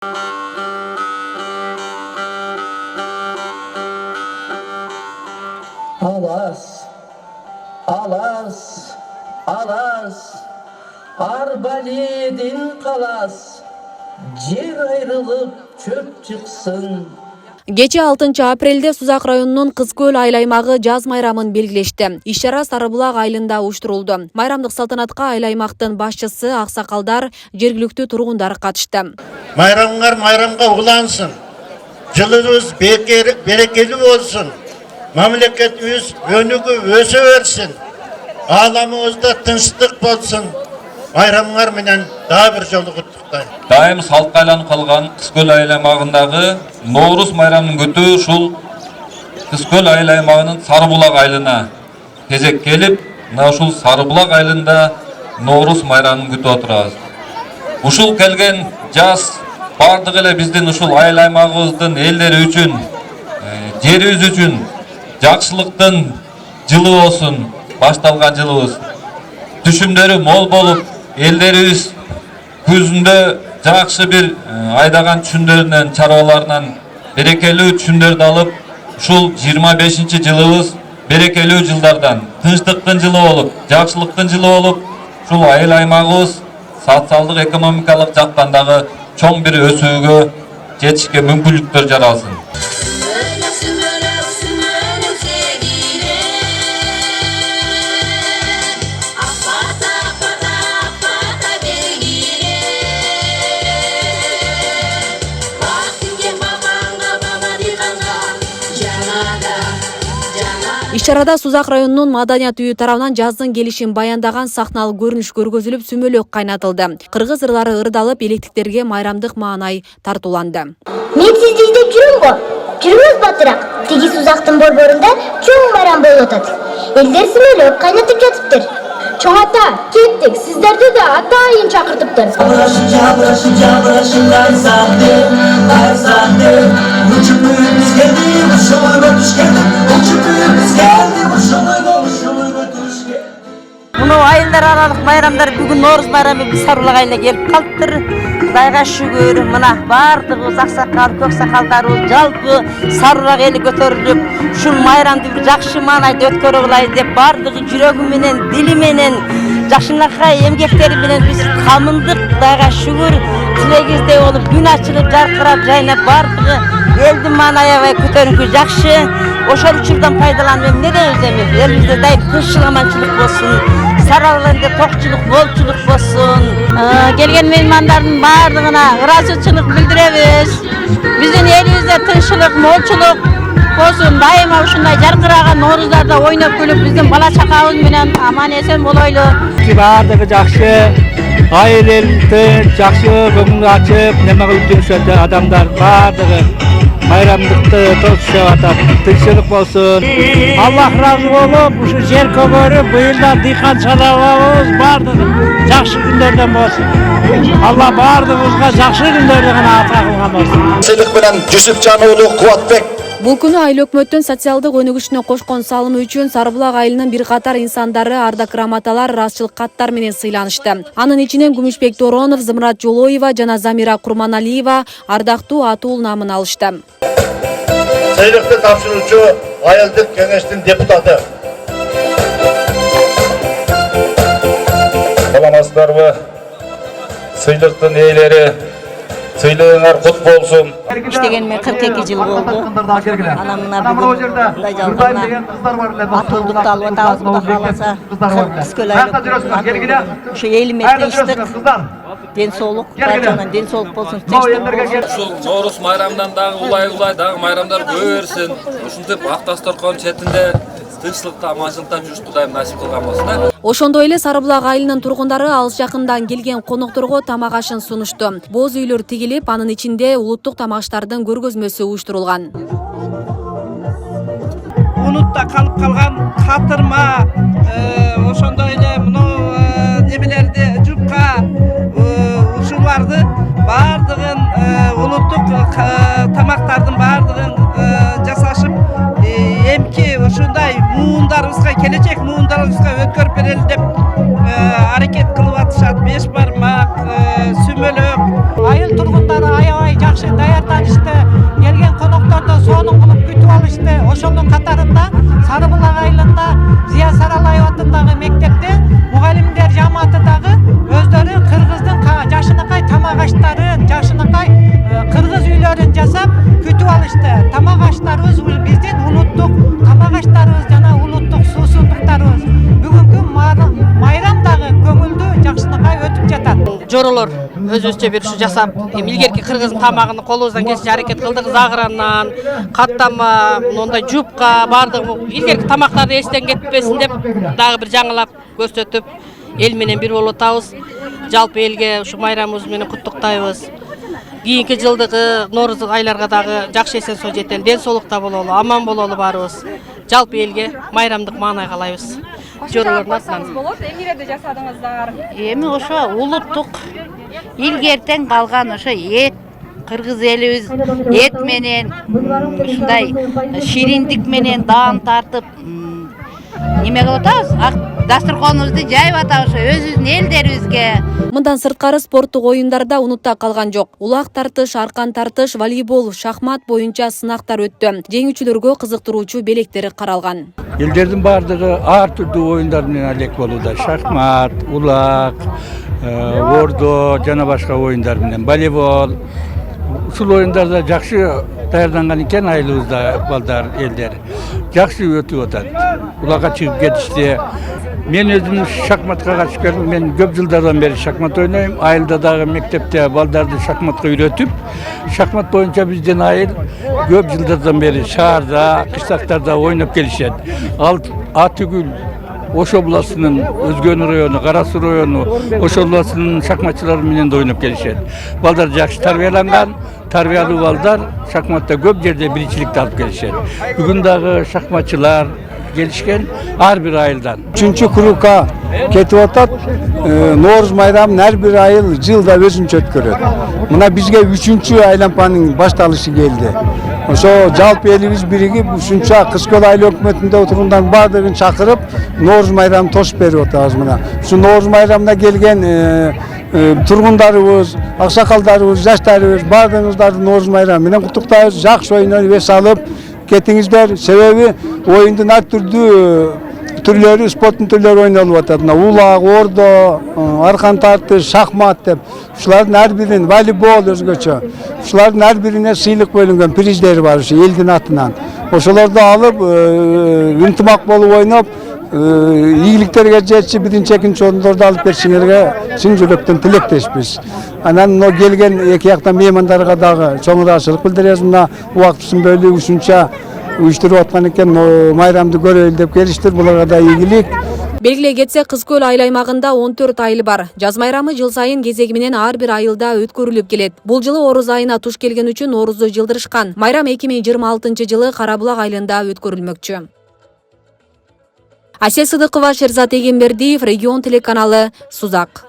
Alas, alas, alas, arbaledin kalas, жер айрылып çöp çıksın. Кече 6 апрелде Сузак районунун Кыз Көл айыл аймагы жаз майрамын белгилешти. Иш-чара Сарыбулак айылында уюштурулду. Майрамдык салтанатка айыл аймактын башчысы, аксакалдар, жергиликтүү тургундар катышты. Майрамыңар майрамга улансын. Жылыбыз берекелүү болсун. Мамлекетибиз өнүгүп өсө берсин. Ааламыбызда тынчтык болсун. Майрамыңар менен дагы бир жолу куттуктайм. Дайым салтка айланып калган Кыз Көл айыл аймагындагы Ноорус майрамынын өтүү ушул Кыз Көл айыл аймагынын Сарыбулак айылына кезек келип, ушул Сарыбулак айылында Ноорус майрамын күтүп отурабыз. Ушул келген жаз бардык эле биздин ушул айыл аймагыбыздын элдери үчүн, жерибиз үчүн жакшылыктын жылы болсун, башталган жылыбыз. Түшүмдөрү мол болуп, элдерибиз күзүндө жакшы бир айдаган түшүмдөрүнөн, чарбаларынан берекелүү түшүмдөрдү алып, ушул 25-жылыбыз берекелүү жылдардан, тынчтыктын жылы болуп, жакшылыктын жылы болуп, ушул айыл аймагыбыз социалдык, экономикалык жактан дагы чоң бир өсүүгө жетишке мүмкүнчүлүктөр жаралсын. Иш-чарада Сузак районунун маданият үйү тарабынан жаздын келишин баяндаган сахналык көрүнүш көргөзүлүп, сүмөлөк кайнатылды. Кыргыз ырлары ырдалып, электиктерге майрамдык маанай тартууланды. Мен сизди издеп жүрөм го. Жүрүңүз батыраак. Тиги Сузактын борборунда чоң майрам болуп атат. Элдер сүмөлөк кайнатып жатыптыр. Чоң ата, кеттик. Сиздерди да атайын чакыртыптыр. Муну айылдар аралык майрамдар бүгүн Ноорус майрамы биз Сарыбулак айылына келип калыптыр. Кудайга шүгүр, мына бардыгыбыз аксакал, көк сакалдарыбыз жалпы Сарыбулак эли көтөрүлүп, ушул майрамды бир жакшы маанайда өткөрө деп бардыгы жүрөгү менен, дили менен, жашынакай эмгектери менен биз камындык. Кудайга шүгүр, тилегибиздей болуп, күн ачылып, жаркырап, жайнап бардыгы элдин маанайы аябай көтөрүңкү жакшы. Ошол учурдан пайдаланып эмне дейбиз эми? Элибизде дайым тынччылык, аманчылык болсун. Сарыбулакта токчулук, болчулук болсун. Келген меймандардын бардыгына ыраазычылык билдиребиз. Биздин элибизде тынччылык, молчулук болсун. Дайыма ушундай жаркыраган Нооруздарда ойноп күлүп, биздин бала чакабыз менен аман эсен болойлу. Бардыгы жакшы, айыл элдин жакшы көңүл ачып, неме кылып жүрүшөт адамдар бардыгы. Bayramlıkta tozuşup atat, tınçılık bolsun. Allah razı olup, şu jер kөгөрү bu yılda dıykan çalababız bardığı jakşı günlerden bolsun. Allah bardığımızga jakşı günlerden ata kılgan bolsun. Сыйлык менен Жүсүп уулу Кубатбек. Бул күнү айыл өкмөттүн социалдык өнүгүшүнө кошкон салымы үчүн Сарыбулак айылынын бир катар инсандары ардак грамоталар, ыраазчылык каттар менен сыйланышты. Анын ичинен Күмүшбек Торонов, Зымырат Жолоева жана Замира Курманалиева ардактуу атуу наамын алышты. Сыйлыкты тапшыруучу айылдык кеңештин депутаты. Саламатсыздарбы? Сыйлыктын ээлери, сыйлыгыңар кут болсун. İştegенime 42 жыл болду. Анамына бүгүн мындай жалгана атуулдукту алып атабыз, Кудай кааласа. Кыз Көл айылы ушу элим тынчтык, ден соолук, барчанын ден соолук болсун, тынчтык. Ушул Ноорус майрамдан дагы улай дагы майрамдар көбөй берсин. Ушинтип ак дасторкон четинде тынччылыкта, аманчылыкта жүрүш Кудайым насип кылган болсун да. Ошондой эле Сарыбулак айылынын тургундары алыс жакындан келген конокторго тамак ашын сунушту. Боз үйлөр тигилип, анын ичинде улуттук тамаштардын көргөзмөсү уюштурулган. Unutta kalıp kalgan katırma, ошондой эле муну немелерди жупка ушуларды бардыгын улуттук тамактардын бардыгын жасашып, эмки ушундай муундарыбызга, келечек муундарыбызга өткөрүп берели деп аракет кылып атышат. Беш бармак, сүмөлөк. Айыл тургундары аябай айылдарында, Сарыбулак айылында, Зия Саралаев атындагы мектепте мугалимдер жамааты дагы өздөрү кыргыздын жашынакай тамак аштарын, жашынакай кыргыз үйлөрүн жасап күтүп алышты. Тамак аштарыбыз биздин улуттук тамак аштарыбыз жана улуттук суусундуктарыбыз. Бүгүнкү майрам дагы көңүлдүү, жакшынакай өтүп жатат. Жоролор өзүбүзчө бир ушу жасап, илгерки кыргыздын тамагын колубуздан келишинче аракет кылдык. Загыраннан, каттама, мындай жупка бардык илгерки тамактарды эстен кетпесин деп дагы бир жаңылап көрсөтүп, эл менен бир болуп атабыз. Жалпы элге ушу майрамыбыз менен куттуктайбыз. Кийинки жылдыгы Нооруз айларга дагы жакшы эсен соо жетен, ден соолукта бололу, аман бололу баарыбыз. Жалпы элге майрамдык маанай каалайбыз. Жоролордун атынан. Эмнелерди жасадыңыздар? Эми ошо улуттук илгертен калган ошо эт, кыргыз элибиз эт менен ушундай шириндик менен даам тартып неме кылып атабыз. Дасturконубузду жайып атабыз өзүбүздүн элдерибизге. Мындан сырткары спорттук оюндарда унутта калган жок. Улак тартыш, аркан тартыш, волейбол, шахмат боюнча сынактар өттү. Жеңүүчүлөргө кызыктыруучу белектери каралган. Элдердин бардыгы ар түрдүү оюндар менен алек болууда. Шахмат, улак, ордо жана башка оюндар менен, волейбол. Ушул оюндарда жакшы даярданган экен айылыбызда балдар, элдер. Жакшы өтүп атат. Улакка чыгып кетишти. Мен өзүм шахматка катышып келдим. Мен көп жылдардан бери шахмат ойнойм. Айылда дагы мектепте балдарды шахматка үйрөтүп, шахмат боюнча биздин айыл көп жылдардан бери шаарда, кыштактарда ойноп келишет. Ал Атүгүл Ош областынын Өзгөн району, Кара Суу району, Ош областынын шахматчылары менен да ойноп келишет. Балдар жакшы тарбияланган, тарбиялуу балдар шахматта көп жерде биринчиликти алып келишет. Бүгүн дагы шахматчылар келишкен ар бир айылдан. 3-кругка кетип атат. Нооруз майрамын ар бир айыл жылда өзүнчө өткөрөт. Мына бизге 3-чү айлампанын башталышы келди. Ошо жалпы элибиз биригип ушунча Кызкөл айыл өкмөтүндө отургундан баардыгын чакырып Нооруз майрамын тосуп берип атабыз мына. Ушу Нооруз майрамына келген тургундарыбыз, аксакалдарыбыз, жаштарыбыз баардыгыңыздарды Нооруз майрамы менен куттуктайбыз. Жакшы ойноп эс алып кетиңиздер. Себеби оюндун ар түрлөрү, спорттун түрлөрү ойнолуп атат. Улак, ордо, аркан тартыш, шахмат деп. Ушулардын ар бирин, волейбол өзгөчө. Ушулардын ар бирине сыйлык бөлүнгөн, приздери бар ушу элдин атынан. Ошолорду алып, ынтымак болуп ойноп, ийгиликтерге жетчи биринчи, экинчи ордундарды алып беришиңерге чын жүрөктөн тилектешпиз. Анан мына келген эки жактан меймандарга дагы чоң ыраазычылык билдиребиз. Мына убактысын бөлүп ушунча уюштуруп аткан экен, майрамды көрөлү деп келиштир. Буларга да ийгилик. Белгилей кетсек, Кызкөл айыл аймагында 14 айыл бар. Жаз майрамы жыл сайын кезеги менен ар бир айылда өткөрүлүп келет. Бул жылы Орус айына туш келген үчүн Ноорузду жылдырышкан. Майрам 2026 жылы Карабулак айылында өткөрүлмөкчү. Асел Сыдыкова, Шерзат Эгембердиев, Регион телеканалы, Сузак.